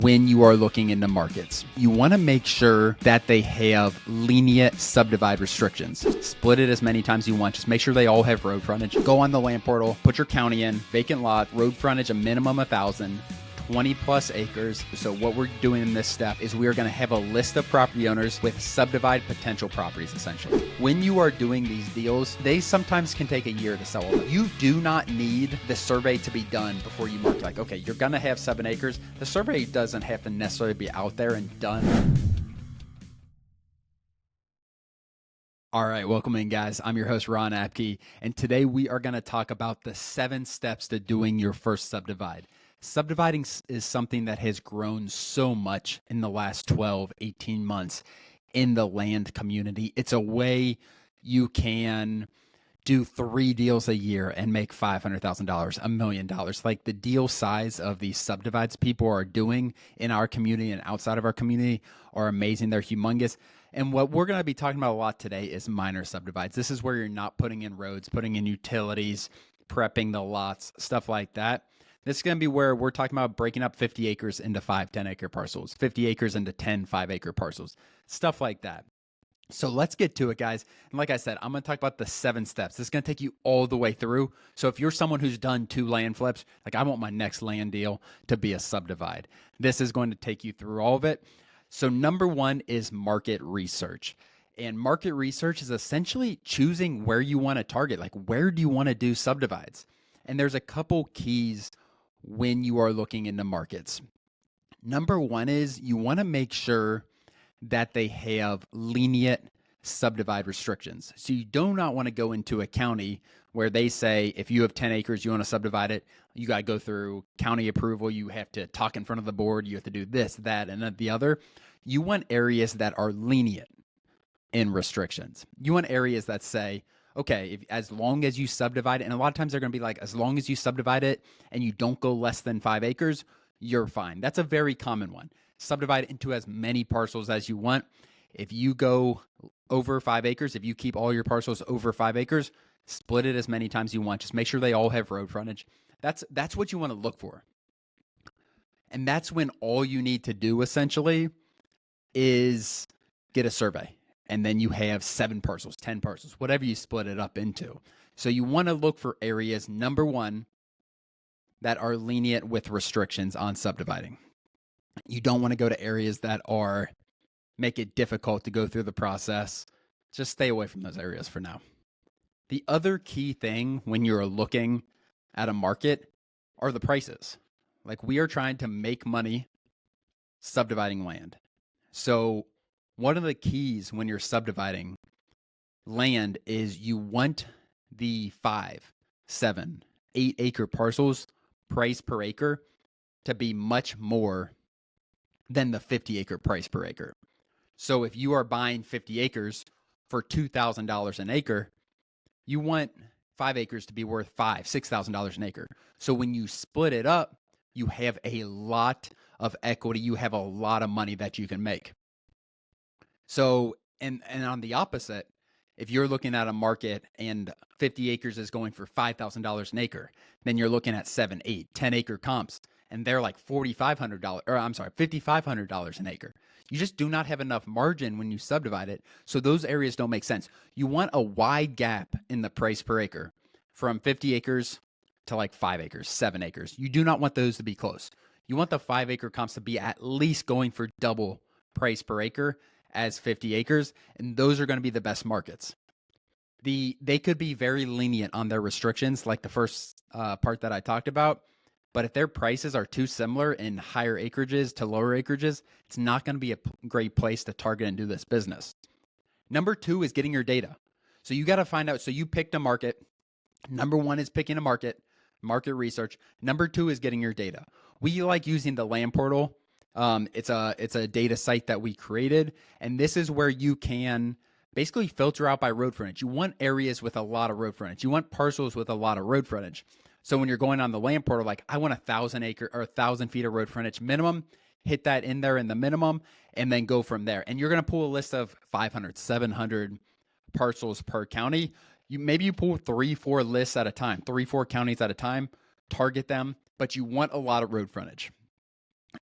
when you are looking into markets. You want to make sure that they have lenient subdivide restrictions. Split it as many times as you want. Just make sure they all have road frontage. Go on the land portal, put your county in, vacant lot, road frontage a minimum 1,000. 20 plus acres. So what we're doing in this step is we are going to have a list of property owners with subdivide potential properties, essentially. When you are doing these deals, they sometimes can take a year to sell them. You do not need the survey to be done before you mark, like, okay, you're going to have 7 acres. The survey doesn't have to necessarily be out there and done. All right, welcome in, guys. I'm your host, Ron Apke, and today we are going to talk about the 7 steps to doing your first subdivide. Subdividing is something that has grown so much in the last 12, 18 months in the land community. It's a way you can do 3 deals a year and make $500,000, $1 million. Like the deal size of these subdivides people are doing in our community and outside of our community are amazing. They're humongous. And what we're going to be talking about a lot today is minor subdivides. This is where you're not putting in roads, putting in utilities, prepping the lots, stuff like that. This is going to be where we're talking about breaking up 50 acres into 5 10-acre parcels, 50 acres into 10 5-acre parcels, stuff like that. So let's get to it, guys. And like I said, I'm going to talk about the 7 steps. This is going to take you all the way through. So if you're someone who's done 2 land flips, like I want my next land deal to be a subdivide, this is going to take you through all of it. So number 1 is market research. And market research is essentially choosing where you want to target, like where do you want to do subdivides? And there's a couple keys when you are looking into markets. Number 1 is you want to make sure that they have lenient subdivide restrictions. So you do not want to go into a county where they say, if you have 10 acres, you want to subdivide it, you got to go through county approval. You have to talk in front of the board. You have to do this, that, and the other. You want areas that are lenient in restrictions. You want areas that say, okay, as long as you subdivide it, and a lot of times they're going to be like, as long as you subdivide it and you don't go less than 5 acres, you're fine. That's a very common one. Subdivide into as many parcels as you want. If you go over 5 acres, if you keep all your parcels over 5 acres, split it as many times as you want. Just make sure they all have road frontage. That's what you want to look for. And that's when all you need to do essentially is get a survey. And then you have 7 parcels, 10 parcels, whatever you split it up into. So you want to look for areas, number 1, that are lenient with restrictions on subdividing. You don't want to go to areas that make it difficult to go through the process. Just stay away from those areas for now. The other key thing when you're looking at a market are the prices. Like we are trying to make money subdividing land. So one of the keys when you're subdividing land is you want the 5, 7, 8 acre parcels price per acre to be much more than the 50 acre price per acre. So if you are buying 50 acres for $2,000 an acre, you want 5 acres to be worth $5,000, $6,000 an acre. So when you split it up, you have a lot of equity. You have a lot of money that you can make. So, and on the opposite, if you're looking at a market and 50 acres is going for $5,000 an acre, then you're looking at 7, 8, 10 acre comps, and they're like $5,500 an acre. You just do not have enough margin when you subdivide it. So those areas don't make sense. You want a wide gap in the price per acre from 50 acres to like 5 acres, 7 acres. You do not want those to be close. You want the 5 acre comps to be at least going for double price per acre as 50 acres, and those are going to be the best markets. They could be very lenient on their restrictions, like the first part that I talked about, but if their prices are too similar in higher acreages to lower acreages, it's not going to be a great place to target and do this business. Number 2 is getting your data. So you got to find out, so you picked a market. Number 1 is picking a market research. Number 2 is getting your data. We like using the land portal. It's a data site that we created, and this is where you can basically filter out by road frontage. You want areas with a lot of road frontage. You want parcels with a lot of road frontage. So when you're going on the land portal, like I want 1,000 acre or 1,000 feet of road frontage minimum, hit that in there in the minimum, and then go from there. And you're going to pull a list of 500, 700 parcels per county. Maybe you pull 3, 4 lists at a time, 3, 4 counties at a time, target them, but you want a lot of road frontage.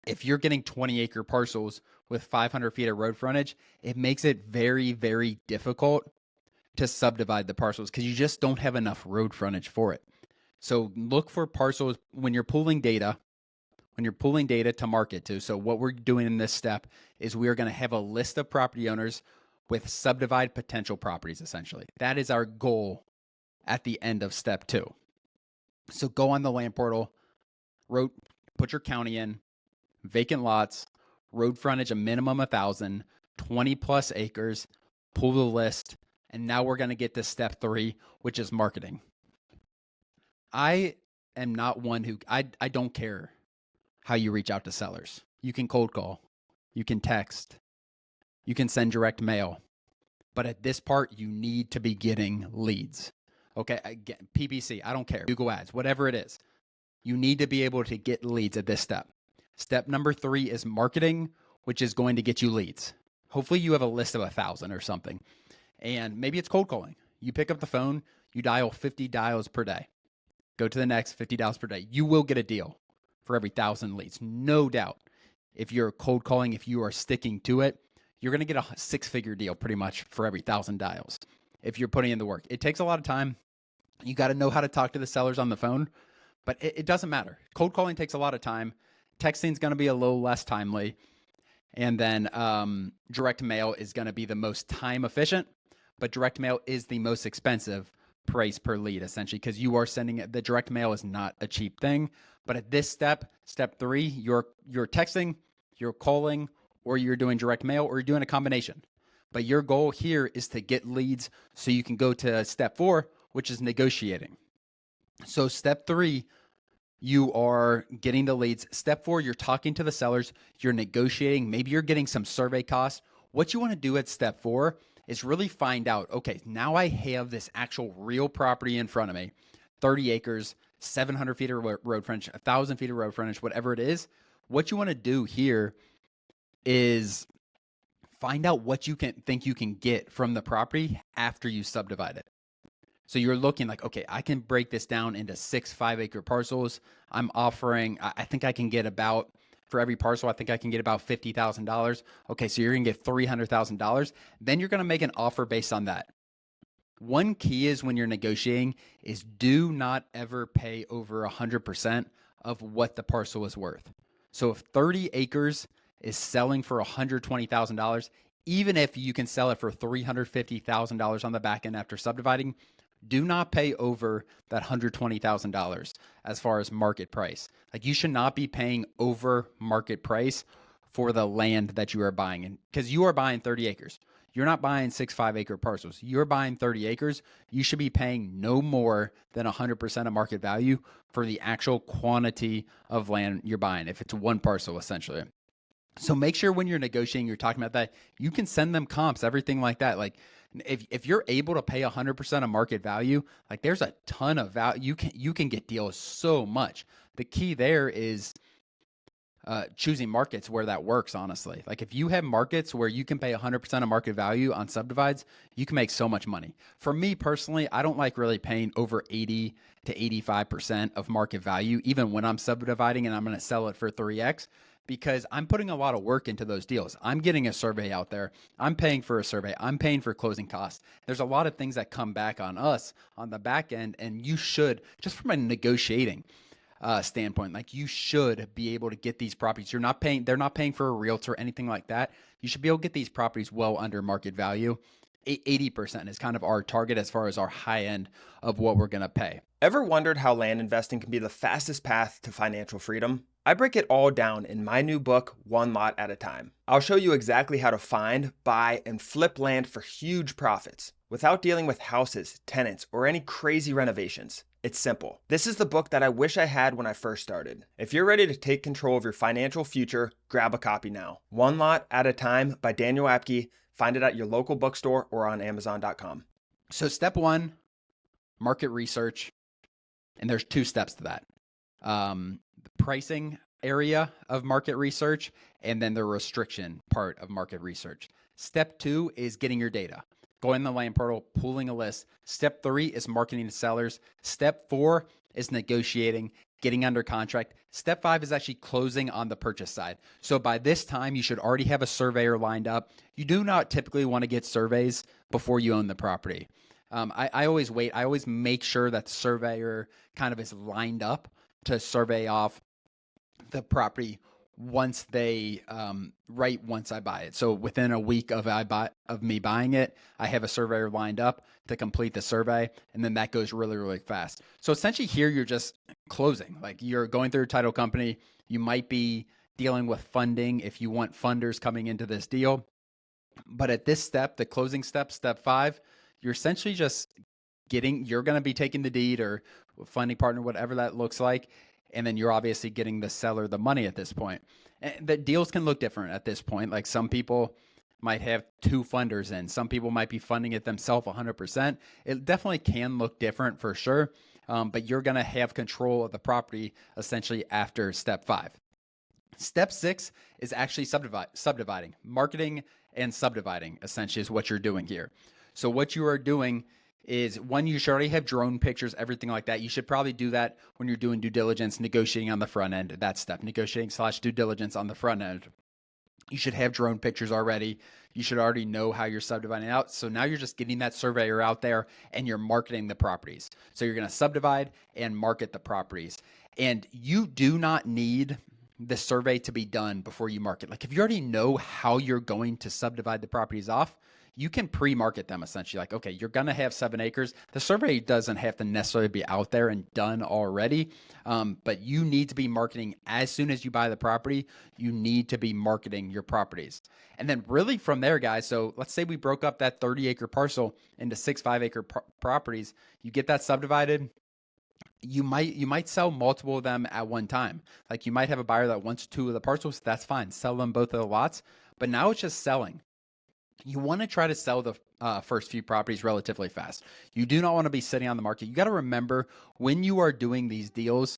If you're getting 20-acre parcels with 500 feet of road frontage, it makes it very, very difficult to subdivide the parcels because you just don't have enough road frontage for it. So look for parcels when you're pulling data, to market to. So what we're doing in this step is we are going to have a list of property owners with subdivide potential properties, essentially. That is our goal at the end of step 2. So go on the land portal, put your county in, vacant lots, road frontage a minimum 1,000, 20 plus acres, pull the list, and now we're going to get to step 3, which is marketing. I am not one who, I don't care how you reach out to sellers. You can cold call, you can text, you can send direct mail. But at this part, you need to be getting leads. Okay, again, PPC, I don't care, Google Ads, whatever it is. You need to be able to get leads at this step. Step number 3 is marketing, which is going to get you leads. Hopefully you have a list of 1,000 or something. And maybe it's cold calling. You pick up the phone, you dial 50 dials per day. Go to the next 50 dials per day. You will get a deal for every 1,000 leads, no doubt. If you're cold calling, if you are sticking to it, you're going to get a 6-figure deal pretty much for every 1,000 dials if you're putting in the work. It takes a lot of time. You got to know how to talk to the sellers on the phone, but it doesn't matter. Cold calling takes a lot of time. Texting is going to be a little less timely. And then direct mail is going to be the most time efficient, but direct mail is the most expensive price per lead, essentially, because you are sending it. The direct mail is not a cheap thing. But at this step 3, you're texting, you're calling, or you're doing direct mail, or you're doing a combination. But your goal here is to get leads so you can go to step 4, which is negotiating. So step 3, you are getting the leads. Step 4, you're talking to the sellers, you're negotiating, maybe you're getting some survey costs. What you want to do at step 4 is really find out, okay, now I have this actual real property in front of me, 30 acres, 700 feet of road frontage, 1,000 feet of road frontage, whatever it is. What you want to do here is find out what you think you can get from the property after you subdivide it. So you're looking like, okay, I can break this down into 6 5-acre parcels. I'm offering, I think I can get about, for every parcel, I think I can get about $50,000. Okay, so you're gonna get $300,000. Then you're gonna make an offer based on that. One key is when you're negotiating is do not ever pay over 100% of what the parcel is worth. So if 30 acres is selling for $120,000, even if you can sell it for $350,000 on the back end after subdividing, do not pay over that $120,000 as far as market price. Like, you should not be paying over market price for the land that you are buying, and because you are buying 30 acres. You're not buying 6 5-acre parcels. You're buying 30 acres. You should be paying no more than 100% of market value for the actual quantity of land you're buying, if it's one parcel, essentially. So make sure when you're negotiating, you're talking about that, you can send them comps, everything like that. Like, if you're able to pay 100% of market value, like, there's a ton of value. You can get deals so much. The key there is choosing markets where that works, honestly. Like, if you have markets where you can pay 100% of market value on subdivides, you can make so much money. For me personally, I don't like really paying over 80 to 85% of market value, even when I'm subdividing and I'm going to sell it for 3x, because I'm putting a lot of work into those deals. I'm getting a survey out there. I'm paying for a survey. I'm paying for closing costs. There's a lot of things that come back on us on the back end, and you should, just from a negotiating standpoint, like, you should be able to get these properties. They're not paying for a realtor or anything like that. You should be able to get these properties well under market value. 80% is kind of our target as far as our high end of what we're going to pay. Ever wondered how land investing can be the fastest path to financial freedom? I break it all down in my new book, One Lot at a Time. I'll show you exactly how to find, buy, and flip land for huge profits without dealing with houses, tenants, or any crazy renovations. It's simple. This is the book that I wish I had when I first started. If you're ready to take control of your financial future, grab a copy now. One Lot at a Time by Daniel Apke. Find it at your local bookstore or on Amazon.com. So step 1, market research. And there's 2 steps to that. The pricing area of market research, and then the restriction part of market research. Step 2 is getting your data. Going in the land portal, pulling a list. Step 3 is marketing to sellers. Step 4 is negotiating. getting under contract. Step 5 is actually closing on the purchase side. So by this time, you should already have a surveyor lined up. You do not typically want to get surveys before you own the property. I always wait. I always make sure that the surveyor kind of is lined up to survey off the property once they once I buy it. So within a week of me buying it, I have a surveyor lined up to complete the survey, and then that goes really, really fast. So essentially here you're just closing. Like you're going through a title company. You might be dealing with funding if you want funders coming into this deal. But at this step, the closing step, step 5, you're essentially just you're going to be taking the deed or funding partner, whatever that looks like. And then you're obviously getting the seller the money at this point. And the deals can look different at this point. Like some people might have 2 funders in. Some people might be funding it themselves 100%. It definitely can look different for sure. But you're going to have control of the property essentially after step 5. Step 6 is actually subdividing. Marketing and subdividing essentially is what you're doing here. So what you are doing is, one, you should already have drone pictures, everything like that. You should probably do that when you're doing due diligence, negotiating on the front end. That step, negotiating / due diligence on the front end. You should have drone pictures already. You should already know how you're subdividing out. So now you're just getting that surveyor out there and you're marketing the properties. So you're going to subdivide and market the properties. And you do not need the survey to be done before you market. Like if you already know how you're going to subdivide the properties off, you can pre-market them essentially. Like, okay, you're going to have 7 acres. The survey doesn't have to necessarily be out there and done already, but you need to be marketing as soon as you buy the property. You need to be marketing your properties. And then really from there, guys, so let's say we broke up that 30-acre parcel into 6 5-acre properties. You get that subdivided. You might sell multiple of them at one time. Like you might have a buyer that wants 2 of the parcels. That's fine. Sell them both of the lots. But now it's just selling. You want to try to sell the first few properties relatively fast. You do not want to be sitting on the market. You got to remember when you are doing these deals,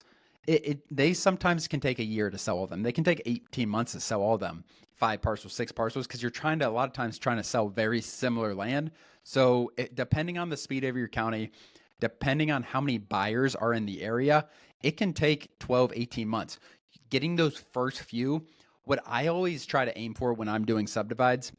they sometimes can take a year to sell all of them. They can take 18 months to sell all of them, 5 parcels, 6 parcels, because you're a lot of times trying to sell very similar land. So depending on the speed of your county, depending on how many buyers are in the area, it can take 12, 18 months. Getting those first few, what I always try to aim for when I'm doing subdivides,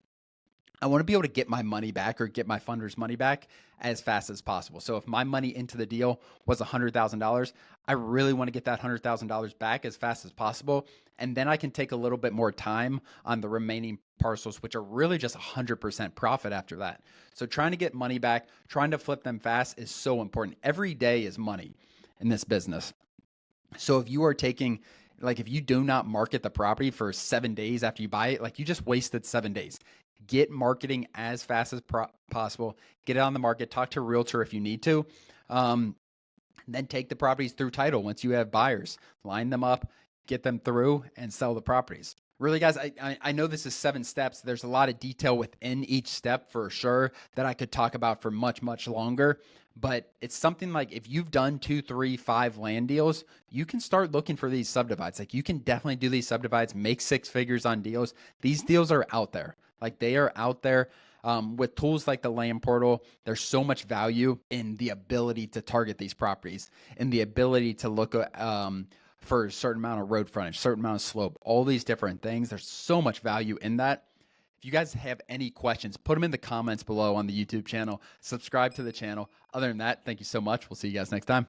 I want to be able to get my money back or get my funder's money back as fast as possible. So if my money into the deal was $100,000, I really want to get that $100,000 back as fast as possible. And then I can take a little bit more time on the remaining parcels, which are really just 100% profit after that. So trying to get money back, trying to flip them fast is so important. Every day is money in this business. So if you are taking, like if you do not market the property for 7 days after you buy it, like you just wasted 7 days. Get marketing as fast as possible. Get it on the market. Talk to a realtor if you need to. Then take the properties through title once you have buyers. Line them up, get them through, and sell the properties. Really, guys, I know this is 7 steps. There's a lot of detail within each step for sure that I could talk about for much, much longer. But it's something like if you've done 2, 3, 5 land deals, you can start looking for these subdivides. Like you can definitely do these subdivides, make 6 figures on deals. These deals are out there. Like they are out there with tools like the land portal. There's so much value in the ability to target these properties and the ability to look for a certain amount of road frontage, certain amount of slope, all these different things. There's so much value in that. If you guys have any questions, put them in the comments below on the YouTube channel. Subscribe to the channel. Other than that, thank you so much. We'll see you guys next time.